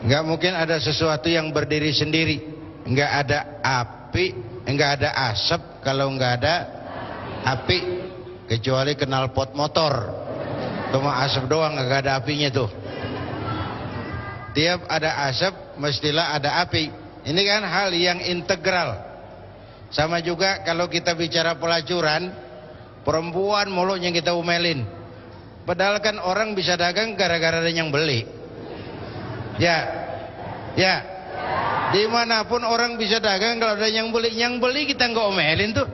Nggak mungkin ada sesuatu yang berdiri sendiri. Nggak ada api, nggak ada asap kalau nggak ada api, kecuali knalpot motor. Cuma asap doang, nggak ada apinya tuh. Tiap ada asap mestilah ada api. Ini kan hal yang integral. Sama juga kalau kita bicara pelacuran, perempuan mulutnya kita umelin. Padahal kan orang bisa dagang gara-gara ada yang beli. Ya, dimanapun orang bisa dagang kalau ada yang beli. Yang beli kita nggak omelin tuh.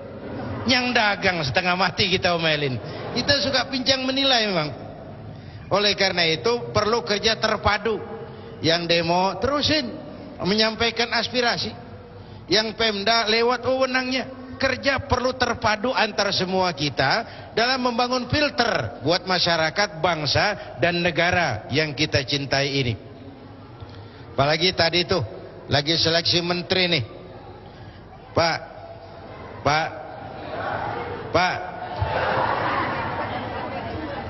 Yang dagang setengah mati kita omelin. Kita suka pincang menilai memang. Oleh karena itu perlu kerja terpadu. Yang demo terusin menyampaikan aspirasi. Yang Pemda lewat wewenangnya. Kerja perlu terpadu antar semua kita dalam membangun filter buat masyarakat, bangsa, dan negara yang kita cintai ini. Apalagi tadi tuh lagi seleksi menteri nih. Pak.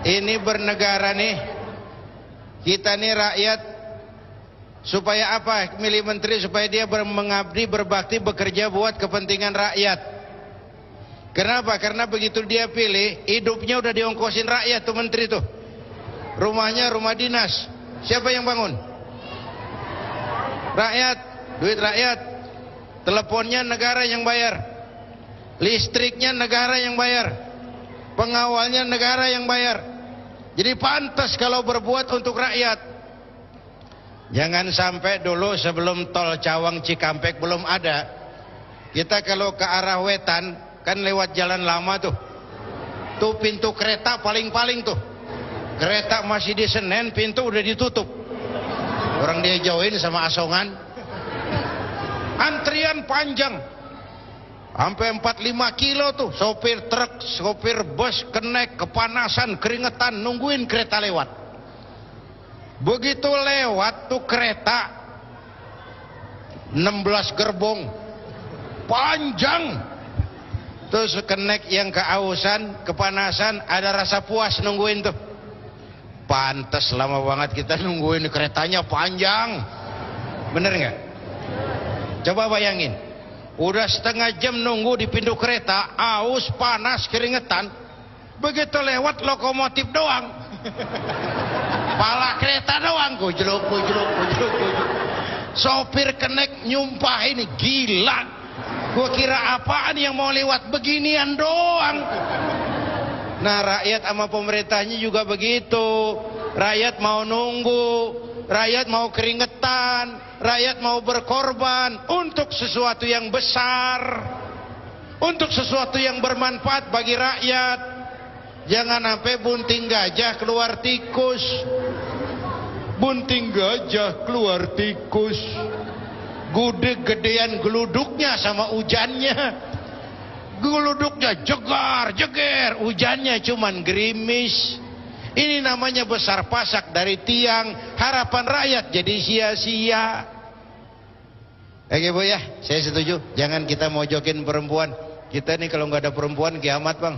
Ini bernegara nih. Kita nih rakyat. Supaya apa? Milih menteri supaya dia mengabdi, berbakti, bekerja buat kepentingan rakyat. Kenapa? Karena begitu dia pilih, hidupnya udah diongkosin rakyat tuh menteri tuh. Rumahnya rumah dinas. Siapa yang bangun? Rakyat, duit rakyat. Teleponnya negara yang bayar. Listriknya negara yang bayar. Pengawalnya negara yang bayar. Jadi pantas kalau berbuat untuk rakyat. Jangan sampai dulu sebelum tol Cawang Cikampek belum ada, kita kalau ke arah wetan kan lewat jalan lama tuh. Tuh pintu kereta paling-paling tuh. Kereta masih di Senen, pintu udah ditutup. Orang dia jauhin sama asongan. Antrian panjang. Sampai 4-5 kilo tuh. Sopir truk, sopir bus, kenek, kepanasan, keringetan, nungguin kereta lewat. Begitu lewat tuh kereta 16 gerbong. Panjang. Terus kenek yang kehausan, kepanasan, ada rasa puas nungguin tuh. Pantes lama banget kita nungguin keretanya panjang. Bener nggak? Coba bayangin, udah setengah jam nunggu di pintu kereta, aus, panas, keringetan. Begitu lewat lokomotif doang, pala kereta doang, gojlok. Sopir kenek nyumpah ini gila. Gua kira apaan yang mau lewat beginian doang. Nah rakyat sama pemerintahnya juga begitu. Rakyat mau nunggu, rakyat mau keringetan, rakyat mau berkorban untuk sesuatu yang besar, untuk sesuatu yang bermanfaat bagi rakyat. Jangan sampai bunting gajah keluar tikus. Bunting gajah keluar tikus. Gede-gedean geluduknya sama hujannya. Geluduknya jegar, jeger, hujannya cuman gerimis. Ini namanya besar pasak dari tiang, harapan rakyat jadi sia-sia. Oke Bu ya, saya setuju. Jangan kita mojokin perempuan. Kita nih kalau nggak ada perempuan kiamat Bang.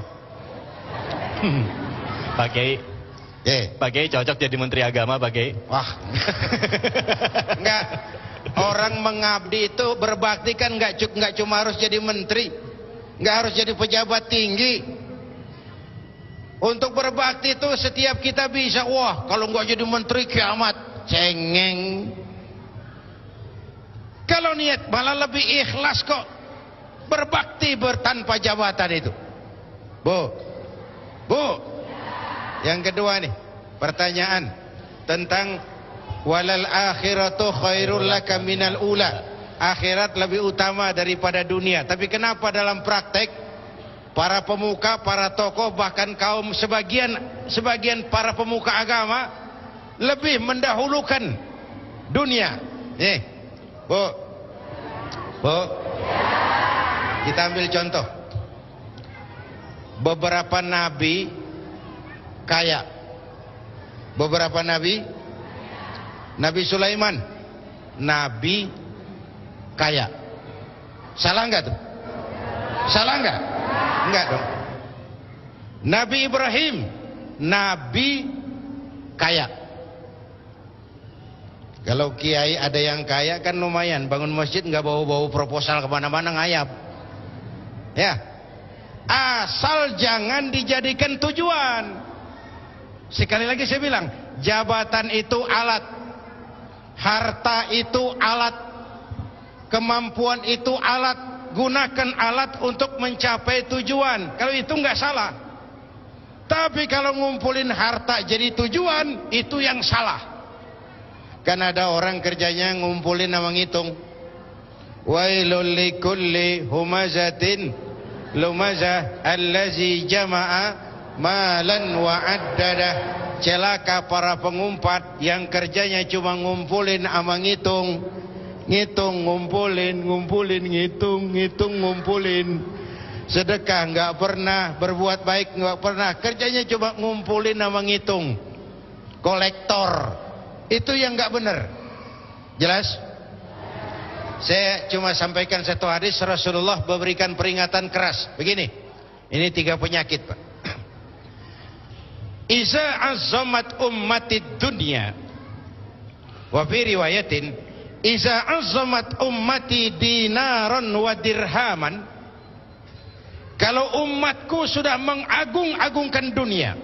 Pak Kiai, Pak Kiai cocok jadi Menteri Agama Pak Kiai. Wah, enggak. Orang mengabdi itu berbakti kan nggak cuma harus jadi menteri, nggak harus jadi pejabat tinggi. Untuk berbakti itu setiap kita bisa. Wah, kalau nggak jadi menteri kiamat, cengeng. Kalau niat malah lebih ikhlas kok berbakti tanpa jabatan itu. Bu, yang kedua nih pertanyaan tentang walal akhiratu khairul laka minal ula. Akhirat lebih utama daripada dunia. Tapi kenapa dalam praktek para pemuka, para tokoh, bahkan kaum sebagian para pemuka agama lebih mendahulukan dunia? Nih, Bu, kita ambil contoh. Beberapa nabi kaya. Beberapa nabi, Nabi Sulaiman, nabi kaya. Salah enggak tuh? Salah enggak? Enggak dong. Nabi Ibrahim, nabi kaya. Kalau kiai ada yang kaya kan lumayan, bangun masjid nggak bau-bau proposal kemana-mana ngayap. Ya, asal jangan dijadikan tujuan. Sekali lagi saya bilang, jabatan itu alat, harta itu alat, kemampuan itu alat. Gunakan alat untuk mencapai tujuan. Kalau itu nggak salah. Tapi kalau ngumpulin harta jadi tujuan, itu yang salah. Kan ada orang kerjanya ngumpulin sama ngitung. Wailul likulli humazatin lumazah allazi jama'a malan wa addadah. Celaka para pengumpat yang kerjanya cuma ngumpulin sama ngitung. Ngitung, ngumpulin, ngitung, ngumpulin. Sedekah nggak pernah, berbuat baik nggak pernah. Kerjanya cuma ngumpulin sama ngitung. Kolektor. Itu yang nggak benar. Jelas? Saya cuma sampaikan satu hadis Rasulullah memberikan peringatan keras. Begini, ini 3 penyakit, Pak. Iza azzamat ummatid dunya. Wa fi riwayatin, iza azzamat ummati dinaran wa dirhaman. Kalau umatku sudah mengagung-agungkan dunia,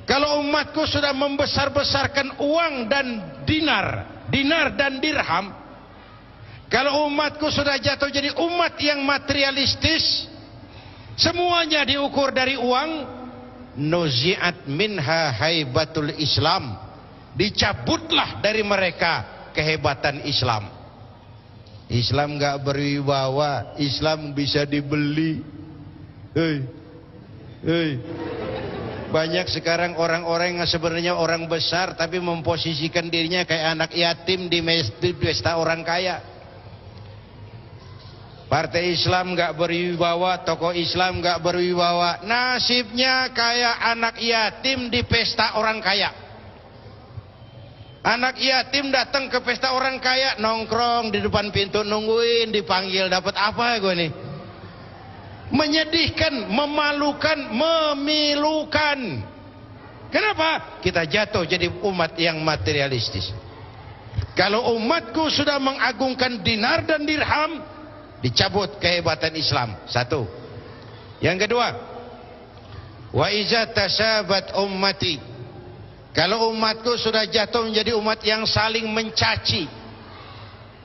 kalau umatku sudah membesar-besarkan uang dan dinar dan dirham, kalau umatku sudah jatuh jadi umat yang materialistis, semuanya diukur dari uang, nuzi'at minha haibatul Islam, dicabutlah dari mereka kehebatan Islam. Islam enggak berwibawa, Islam bisa dibeli. Banyak sekarang orang-orang yang sebenarnya orang besar tapi memposisikan dirinya kayak anak yatim di pesta orang kaya. Partai Islam nggak berwibawa, tokoh Islam nggak berwibawa, nasibnya kayak anak yatim di pesta orang kaya. Anak yatim datang ke pesta orang kaya, nongkrong di depan pintu nungguin dipanggil, dapat apa gue nih? Menyedihkan, memalukan, memilukan. Kenapa? Kita jatuh jadi umat yang materialistis. Kalau umatku sudah mengagungkan dinar dan dirham, dicabut kehebatan Islam. Satu. Yang kedua, wa iza tasabat ummati. Kalau umatku sudah jatuh menjadi umat yang saling mencaci,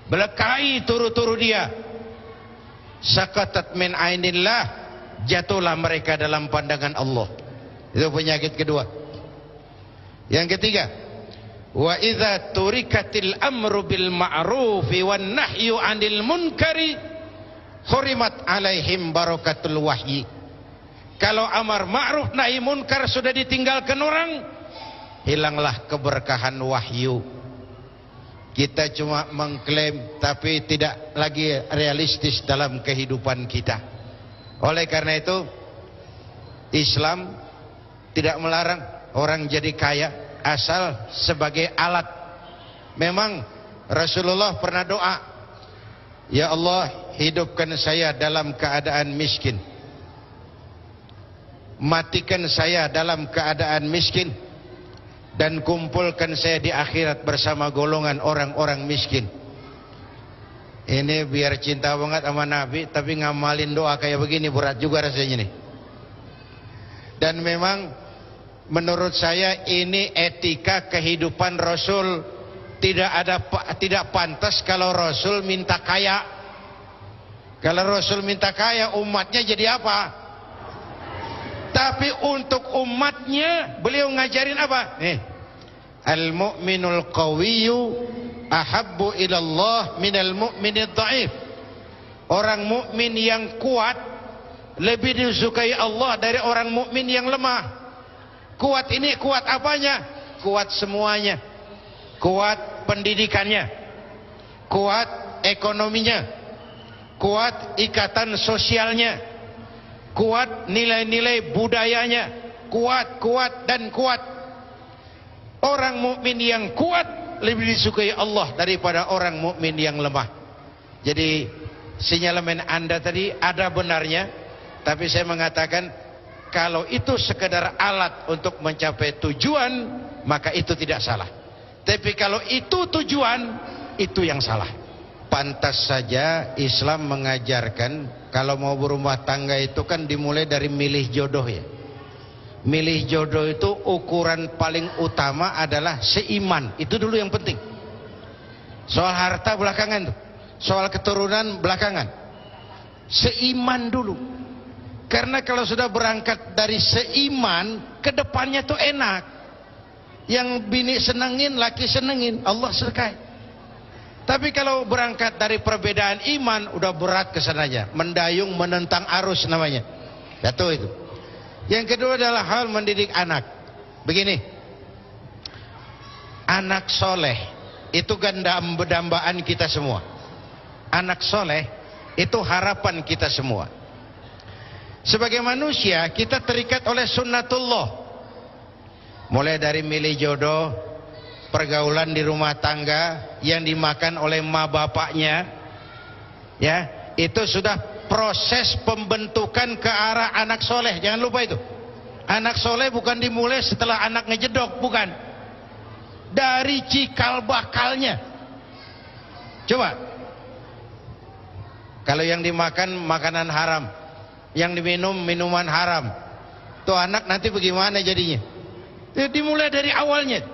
belekai turu-turu dia, sakatat min ainillah, jatuhlah mereka dalam pandangan Allah. Itu penyakit kedua. Yang ketiga, wa idza turikatil amru bil ma'rufi wan nahyu 'anil munkari hurimat 'alaihim barakatul wahyi. Kalau amar ma'ruf nahi munkar sudah ditinggalkan orang, hilanglah keberkahan wahyu. Kita cuma mengklaim tapi tidak lagi realistis dalam kehidupan kita. Oleh karena itu, Islam tidak melarang orang jadi kaya asal sebagai alat. Memang Rasulullah pernah doa, ya Allah, hidupkan saya dalam keadaan miskin, matikan saya dalam keadaan miskin, dan kumpulkan saya di akhirat bersama golongan orang-orang miskin. Ini biar cinta banget sama Nabi, tapi ngamalin doa kayak begini berat juga rasanya nih. Dan memang menurut saya ini etika kehidupan Rasul. Tidak pantas kalau Rasul minta kaya. Kalau Rasul minta kaya, umatnya jadi apa? Tapi untuk umatnya beliau ngajarin apa? Nih, al-mu'minul qawiyyu ahabbu ilallah minal mu'minid dha'if. Orang mukmin yang kuat lebih disukai Allah dari orang mukmin yang lemah. Kuat ini kuat apanya? Kuat semuanya. Kuat pendidikannya, kuat ekonominya, kuat ikatan sosialnya, kuat nilai-nilai budayanya, kuat dan kuat. Orang mukmin yang kuat lebih disukai Allah daripada orang mukmin yang lemah. Jadi sinyalemen Anda tadi ada benarnya, tapi saya mengatakan kalau itu sekedar alat untuk mencapai tujuan, maka itu tidak salah. Tapi kalau itu tujuan, itu yang salah. Pantas saja Islam mengajarkan kalau mau berumah tangga itu kan dimulai dari milih jodoh ya. Milih jodoh itu ukuran paling utama adalah seiman. Itu dulu yang penting. Soal harta belakangan tuh. Soal keturunan belakangan. Seiman dulu. Karena kalau sudah berangkat dari seiman, kedepannya tuh enak. Yang bini senengin, laki senengin, Allah serkai. Tapi kalau berangkat dari perbedaan iman, udah berat kesananya. Mendayung menentang arus namanya. Jatuh itu. Yang kedua adalah hal mendidik anak. Begini. Anak soleh, itu dambaan kita semua. Anak soleh, itu harapan kita semua. Sebagai manusia, kita terikat oleh sunnatullah. Mulai dari milih jodoh, pergaulan di rumah tangga yang dimakan oleh ma bapaknya, ya, itu sudah proses pembentukan ke arah anak soleh. Jangan lupa itu. Anak soleh bukan dimulai setelah anak ngejedok, bukan. Dari cikal bakalnya. Coba, kalau yang dimakan makanan haram, yang diminum minuman haram, tuh anak nanti bagaimana jadinya? Dimulai dari awalnya.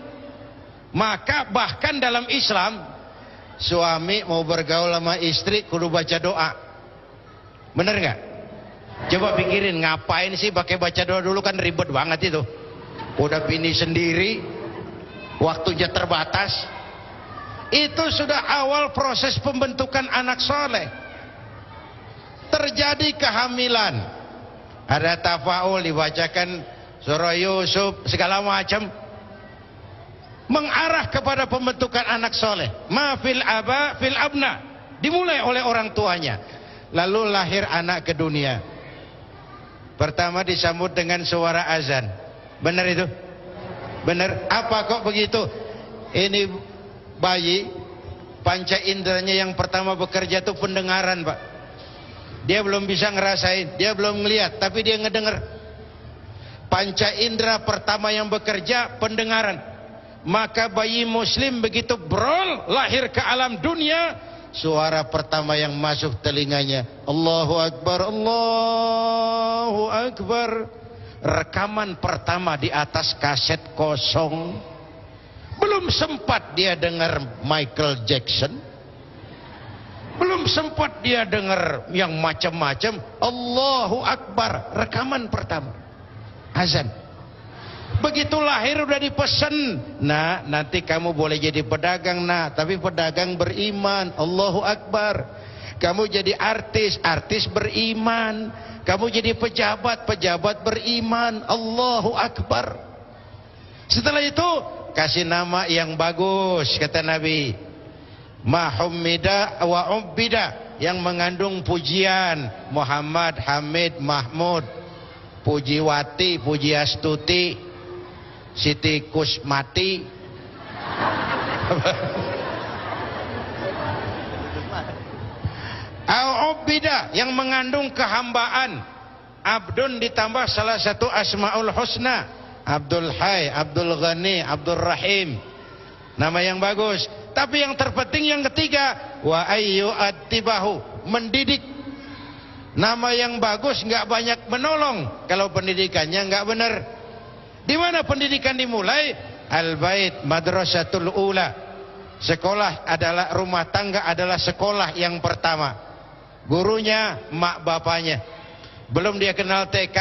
Maka bahkan dalam Islam, suami mau bergaul sama istri kudu baca doa. Bener nggak? Coba pikirin, ngapain sih pakai baca doa dulu, kan ribet banget itu. Udah bini sendiri, waktunya terbatas. Itu sudah awal proses pembentukan anak soleh. Terjadi kehamilan, ada tafaul, dibacakan surah Yusuf segala macam, mengarah kepada pembentukan anak soleh. Ma fil aba fil abna, dimulai oleh orang tuanya. Lalu lahir anak ke dunia. Pertama disambut dengan suara azan. Benar itu? Benar. Apa kok begitu? Ini bayi, panca inderanya yang pertama bekerja itu pendengaran, Pak. Dia belum bisa ngerasain, dia belum ngelihat, tapi dia ngedenger. Panca indera pertama yang bekerja pendengaran. Maka bayi muslim begitu brol lahir ke alam dunia, suara pertama yang masuk telinganya, Allahu Akbar, Allahu Akbar. Rekaman pertama di atas kaset kosong. Belum sempat dia dengar Michael Jackson, belum sempat dia dengar yang macam-macam. Allahu Akbar, rekaman pertama, azan. Begitu lahir udah dipesan, nah nanti kamu boleh jadi pedagang, nah tapi pedagang beriman, Allahu Akbar. Kamu jadi artis, artis beriman. Kamu jadi pejabat, pejabat beriman, Allahu Akbar. Setelah itu kasih nama yang bagus, kata Nabi. Mahummida wa ubbida, yang mengandung pujian. Muhammad, Hamid, Mahmud, Pujiwati, Pujiastuti, Siti Kusmati. Al-Ubbida, yang mengandung kehambaan. Abdun ditambah salah satu Asmaul Husna, Abdul Hayy, Abdul Ghani, Abdul Rahim. Nama yang bagus. Tapi yang terpenting yang ketiga, wa ayyu attibahu, mendidik. Nama yang bagus nggak banyak menolong kalau pendidikannya nggak benar. Di mana pendidikan dimulai? Al-bait madrasatul ula. Sekolah adalah, rumah tangga adalah sekolah yang pertama. Gurunya mak bapaknya. Belum dia kenal TK,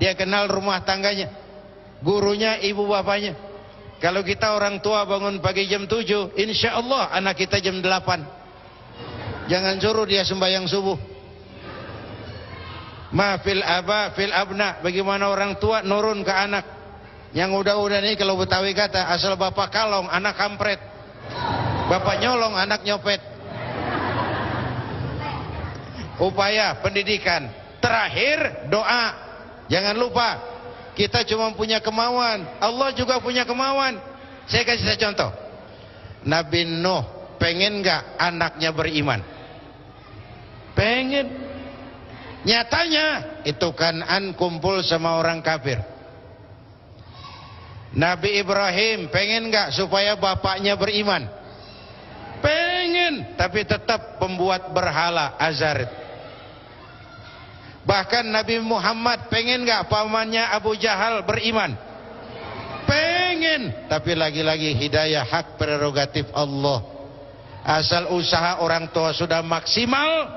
dia kenal rumah tangganya. Gurunya ibu bapaknya. Kalau kita orang tua bangun pagi jam 7, insya Allah anak kita jam 8. Jangan suruh dia sembahyang subuh. Ma fil aba fil abna, bagaimana orang tua nurun ke anak. Yang udah-udah nih, kalau Betawi kata, asal bapak kalong anak kampret, bapak nyolong anak nyopet. Upaya pendidikan. Terakhir doa. Jangan lupa, kita cuma punya kemauan, Allah juga punya kemauan. Saya kasih contoh. Nabi Nuh pengen gak anaknya beriman? Pengen. Nyatanya itu Kan'an kumpul sama orang kafir. Nabi Ibrahim pengen nggak supaya bapaknya beriman? Pengen, tapi tetap pembuat berhala Azar. Bahkan Nabi Muhammad pengen nggak pamannya Abu Jahal beriman? Pengen, tapi lagi-lagi hidayah hak prerogatif Allah. Asal usaha orang tua sudah maksimal,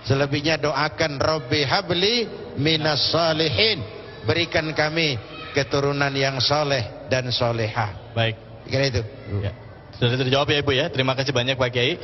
selebihnya doakan Rabbi habli minas salihin, berikan kami keturunan yang soleh dan solehah. Baik. Kira itu. Ya. Sudah terjawab ya Ibu ya. Terima kasih banyak Pak Kiai.